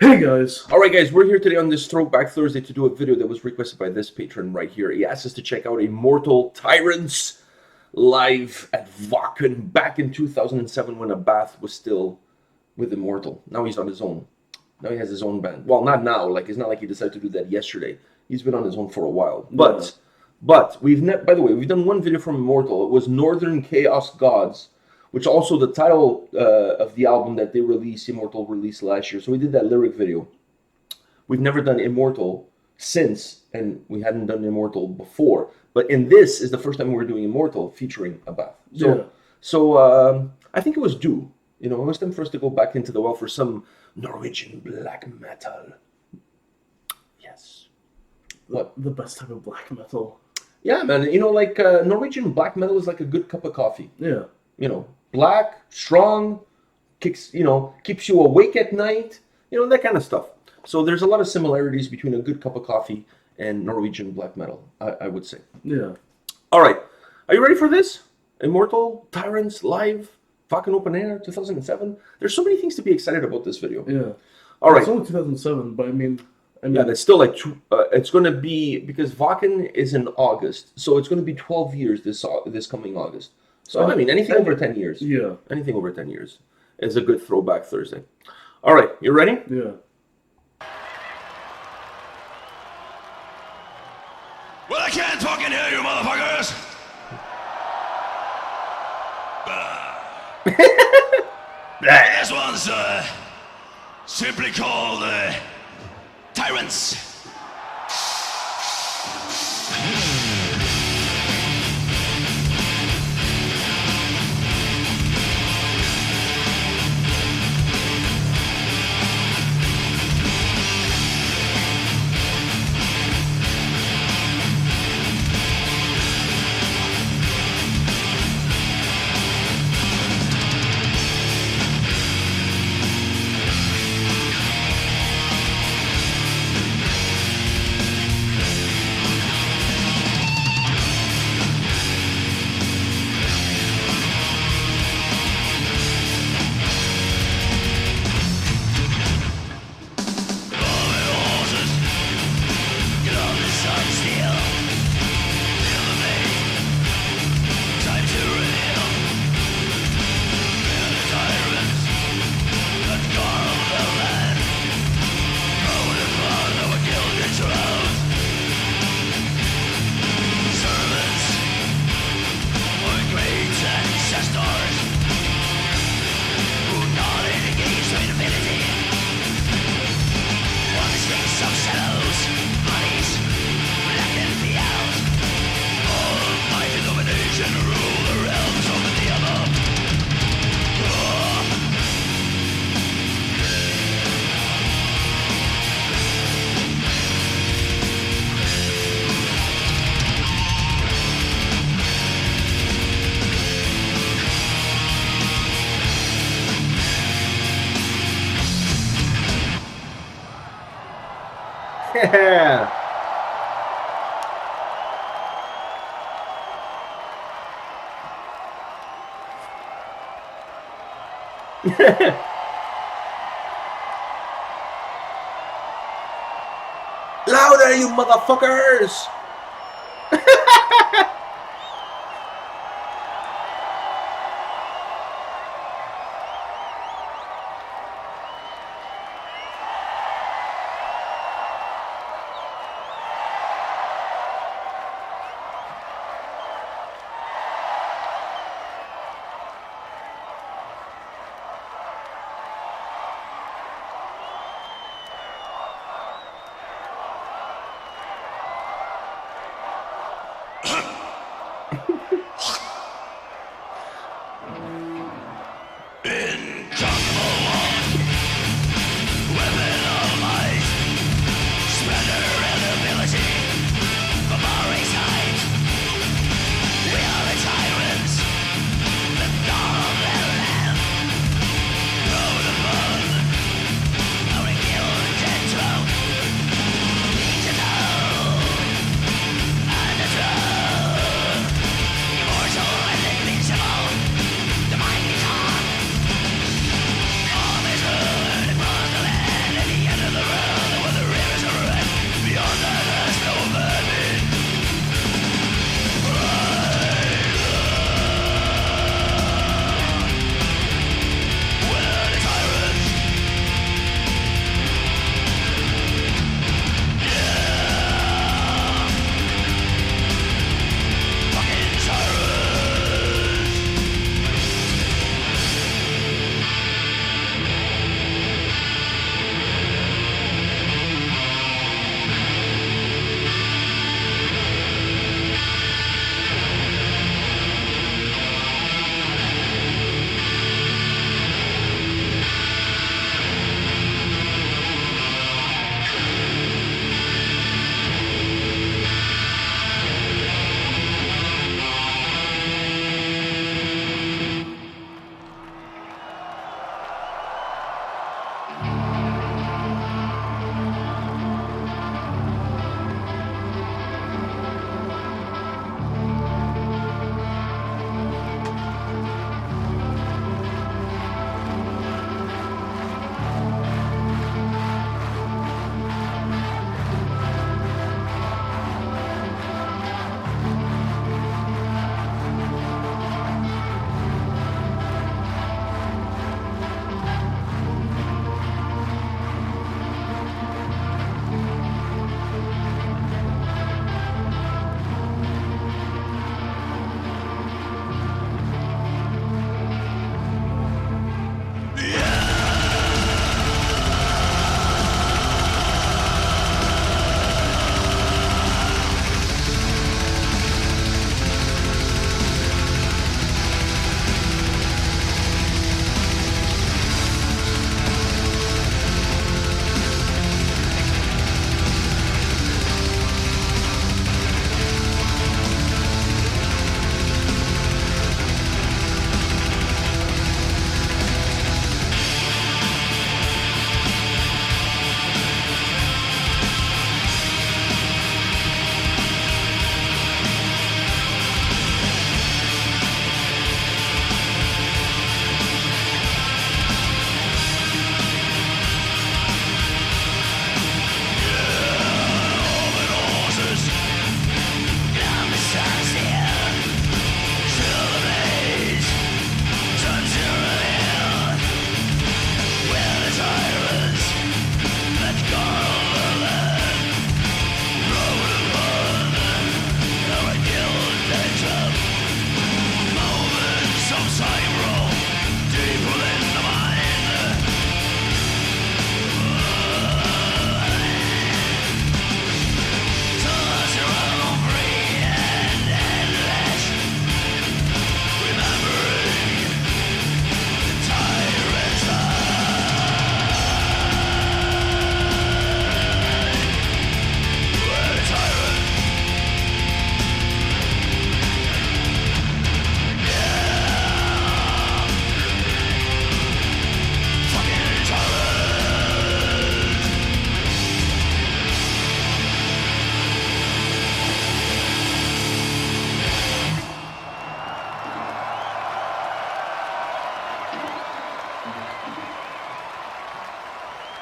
Hey guys. Alright guys, we're here today on this Throwback Thursday to do a video that was requested by this patron right here. He asked us to check out Immortal Tyrants live at Wacken back in 2007 when Abath was still with Immortal. Now he's on his own. Now he has his own band. Well, not now. Like, it's not like he decided to do that yesterday. He's been on his own for a while. But we've by the way, we've done one video from Immortal. It was Northern Chaos Gods, which also the title of the album that they released, Immortal released last year. So we did that lyric video. We've never done Immortal since, and we hadn't done Immortal before. But in this is the first time we're doing Immortal featuring Abath. So I think it was due. You know, it was time for us to go back into the well for some Norwegian black metal. Yes. What? The best type of black metal. Yeah, man. You know, like Norwegian black metal is like a good cup of coffee. Yeah. You know, black, strong, keeps you awake at night. You know, that kind of stuff. So there's a lot of similarities between a good cup of coffee and Norwegian black metal, I would say. Yeah. All right. Are you ready for this? Immortal Tyrants live, fucking open air, 2007. There's so many things to be excited about this video. Yeah. All right. It's only 2007, but I mean yeah, that's still like it's going to be, because Wacken is in August, so it's going to be 12 years this coming August. So I mean, anything over 10 years. Yeah. Anything over 10 years is a good Throwback Thursday. All right, you ready? Yeah. Well, I can't fucking hear you, motherfuckers! This one's simply called Tyrants. Yeah. Louder, you motherfuckers!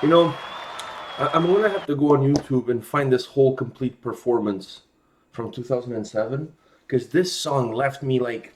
You know, I'm gonna have to go on YouTube and find this whole complete performance from 2007, because this song left me like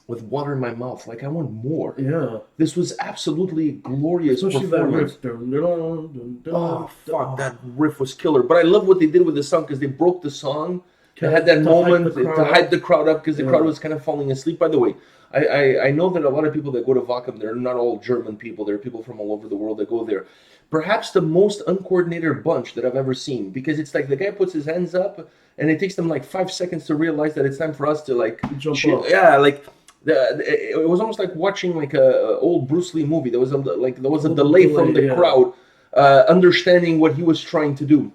with water in my mouth. Like, I want more. Yeah. This was absolutely glorious Especially performance. that riff. Oh fuck, that riff was killer. But I love what they did with the song, because they broke the song. They had that moment to hype the crowd up, because the crowd was kind of falling asleep. By the way, I know that a lot of people that go to Wacken, they're not all German people. There are people from all over the world that go there. Perhaps the most uncoordinated bunch that I've ever seen, because it's like the guy puts his hands up, and it takes them like 5 seconds to realize that it's time for us to like jump up. Yeah, like it was almost like watching like a old Bruce Lee movie. There was a delay from the crowd understanding what he was trying to do.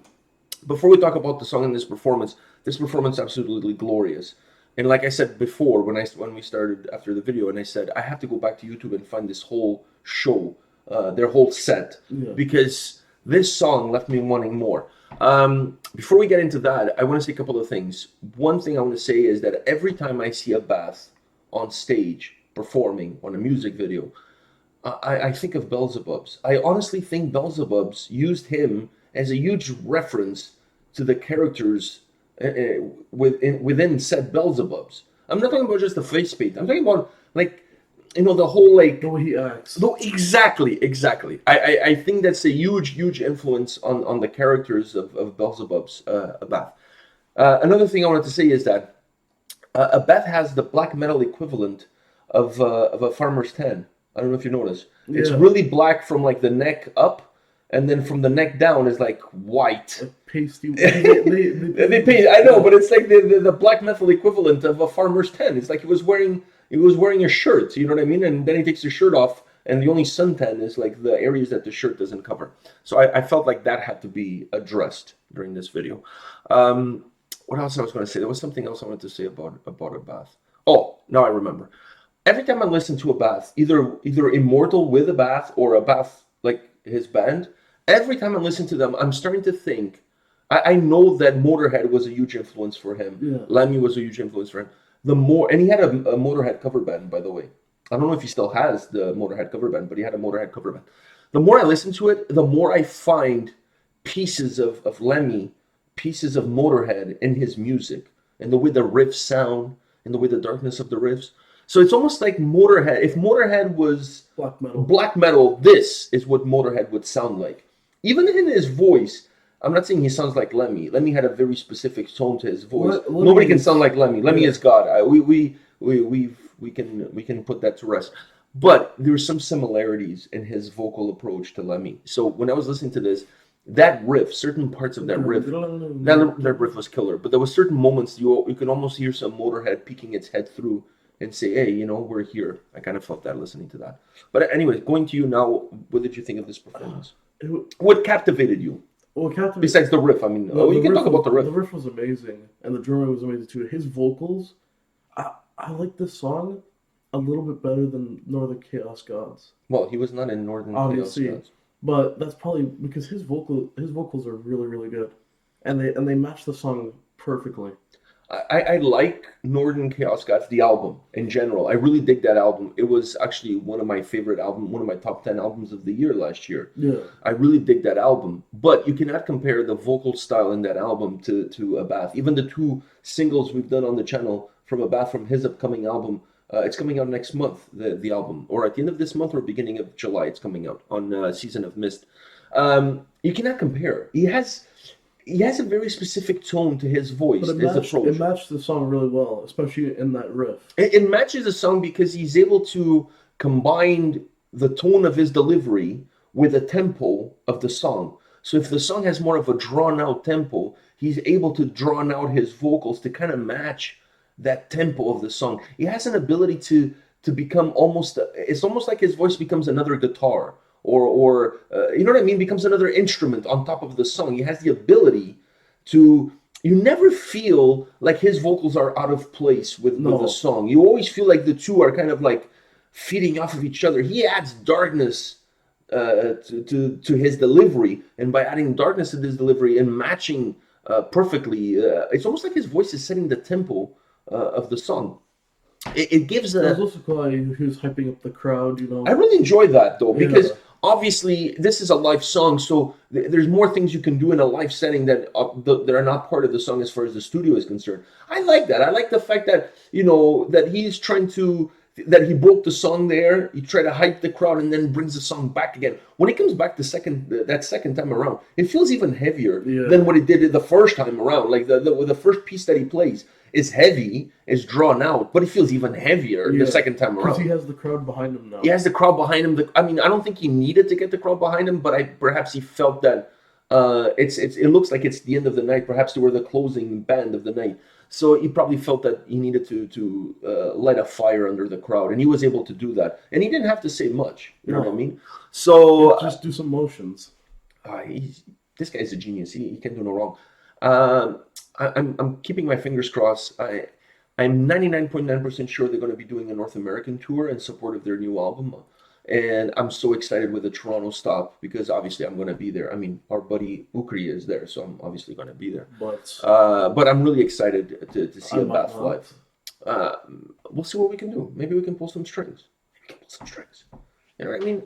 Before we talk about the song and this performance is absolutely glorious. And like I said before, when we started after the video, and I said I have to go back to YouTube and find this whole show, their whole set, because this song left me wanting more. Before we get into that, I want to say a couple of things. One thing I want to say is that every time I see a Bath on stage performing on a music video, I think of Beelzebubs. I honestly think Beelzebubs used him as a huge reference to the characters within said Beelzebubs. I'm not talking about just the face paint. I'm talking about like, you know, the whole like the way he acts. No, exactly. I think that's a huge influence on the characters of Beelzebub's Bath. Another thing I wanted to say is that a Bath has the black metal equivalent of a farmer's tan. I don't know if you noticed. Yeah. It's really black from like the neck up, and then from the neck down is like white. Pasty. They paint. I know, but it's like the black metal equivalent of a farmer's tan. It's like he was wearing a shirt. You know what I mean? And then he takes his shirt off, and the only suntan is like the areas that the shirt doesn't cover. So I felt like that had to be addressed during this video. What else I was going to say? There was something else I wanted to say about a Bath. Oh, now I remember. Every time I listen to a Bath, either Immortal with a Bath or a Bath like his band, every time I listen to them, I'm starting to think. I know that Motorhead was a huge influence for him. Yeah. Lemmy was a huge influence for him. And he had a Motorhead cover band, by the way. I don't know if he still has the Motorhead cover band, but he had a Motorhead cover band. The more I listen to it, the more I find pieces of Lemmy, pieces of Motorhead in his music, and the way the riffs sound, and the way the darkness of the riffs. So it's almost like Motorhead. If Motorhead was black metal, this is what Motorhead would sound like. Even in his voice, I'm not saying he sounds like Lemmy. Lemmy had a very specific tone to his voice. Nobody can sound like Lemmy. Lemmy is God. We can put that to rest. But there's some similarities in his vocal approach to Lemmy. So when I was listening to this, that riff, certain parts of that riff, that riff was killer. But there was certain moments you could almost hear some Motorhead peeking its head through and say, hey, you know, we're here. I kind of felt that listening to that. But anyways, going to you now, what did you think of this performance? What captivated you? Well, besides the riff, I mean, you can talk about the riff. The riff was amazing, and the drummer was amazing too. His vocals, I like this song a little bit better than Northern Chaos Gods. Well, he was not in Northern Chaos Gods. But that's probably because his vocals are really, really good, and they match the song perfectly. I like Northern Chaos Gods, the album in general. I really dig that album. It was actually one of my favorite albums, one of my top 10 albums of the year last year. Yeah, I really dig that album. But you cannot compare the vocal style in that album to a Bath. Even the 2 singles we've done on the channel from a Bath from his upcoming album. It's coming out next month, the album, or at the end of this month or beginning of July. It's coming out on Season of Mist. You cannot compare. He has a very specific tone to his voice, his approach. It matched the song really well, especially in that riff. It matches the song because he's able to combine the tone of his delivery with the tempo of the song. So if the song has more of a drawn-out tempo, he's able to drawn out his vocals to kind of match that tempo of the song. He has an ability to become it's almost like his voice becomes another guitar. Or you know what I mean? Becomes another instrument on top of the song. He has the ability to. You never feel like his vocals are out of place with the song. You always feel like the two are kind of like feeding off of each other. He adds darkness to his delivery, and by adding darkness to his delivery and matching perfectly, it's almost like his voice is setting the tempo of the song. It gives a. There's also why he was hyping up the crowd. You know. I really enjoy that though because. obviously this is a live song, so there's more things you can do in a live setting that are not part of the song as far as the studio is concerned. I like that. I like the fact that, that he's trying to, that he broke the song there, he tried to hype the crowd and then brings the song back again. When it comes back that second time around, it feels even heavier than what it did the first time around. Like the first piece that he plays is heavy, is drawn out, but it feels even heavier the second time around. Because he has the crowd behind him now. He has the crowd behind him. I don't think he needed to get the crowd behind him, but perhaps he felt that it looks like it's the end of the night. Perhaps they were the closing band of the night. So he probably felt that he needed to light a fire under the crowd, and he was able to do that. And he didn't have to say much. You know what I mean? So just do some motions. This guy's a genius. He can do no wrong. I'm keeping my fingers crossed. I'm 99.9% sure they're going to be doing a North American tour in support of their new album. And I'm so excited with the Toronto stop because obviously I'm going to be there. I mean, our buddy Ukri is there, so I'm obviously going to be there. But I'm really excited to see a Bath live. We'll see what we can do. Maybe we can pull some strings. You know what I mean?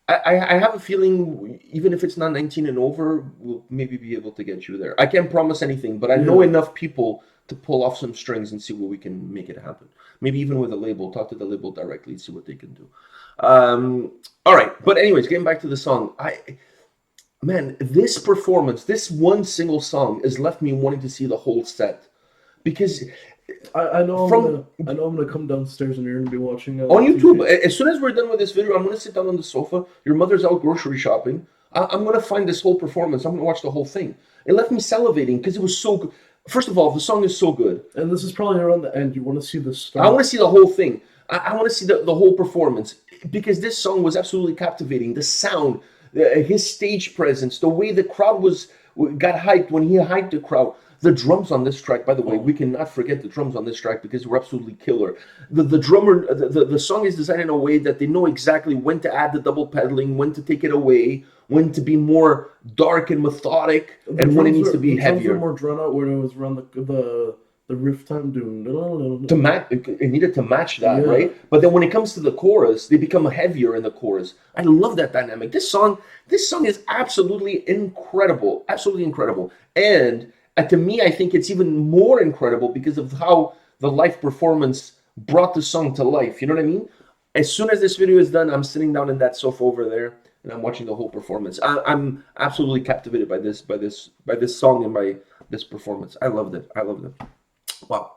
I have a feeling, even if it's not 19 and over, we'll maybe be able to get you there. I can't promise anything, but I know enough people to pull off some strings and see what we can make it happen. Maybe even with a label, talk to the label directly and see what they can do. All right, but anyways, getting back to the song, this performance, this one single song has left me wanting to see the whole set, because I know I'm gonna come downstairs and you're gonna be watching on YouTube. TV. As soon as we're done with this video, I'm gonna sit down on the sofa. Your mother's out grocery shopping. I'm gonna find this whole performance. I'm gonna watch the whole thing. It left me salivating because it was so good. First of all, the song is so good. And this is probably around the end. You want to see the start. I want to see the whole thing. I want to see the whole performance, because this song was absolutely captivating. The sound, his stage presence, the way the crowd got hyped when he hyped the crowd. The drums on this track, by the way, we cannot forget the drums on this track because they were absolutely killer. The drummer, the song is designed in a way that they know exactly when to add the double pedaling, when to take it away, when to be more dark and methodic, and when it needs to be heavier. The drums were more drawn out when it was around the riff time. It needed to match that, right? But then when it comes to the chorus, they become heavier in the chorus. I love that dynamic. This song is absolutely incredible, and to me, I think it's even more incredible because of how the live performance brought the song to life. You know what I mean? As soon as this video is done, I'm sitting down in that sofa over there and I'm watching the whole performance. I'm absolutely captivated by this song and by this performance. I loved it. Wow.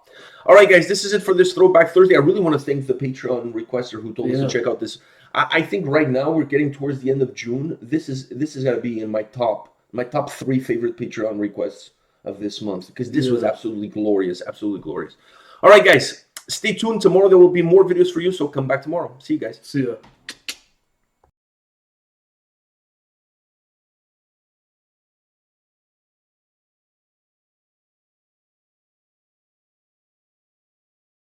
All right, guys, this is it for this Throwback Thursday. I really want to thank the Patreon requester who told us to check out this. I think right now we're getting towards the end of June. This is going to be in my top 3 favorite Patreon requests of this month, because this was absolutely glorious. All right, guys, stay tuned. Tomorrow there will be more videos for you, so come back tomorrow. See you guys. See ya.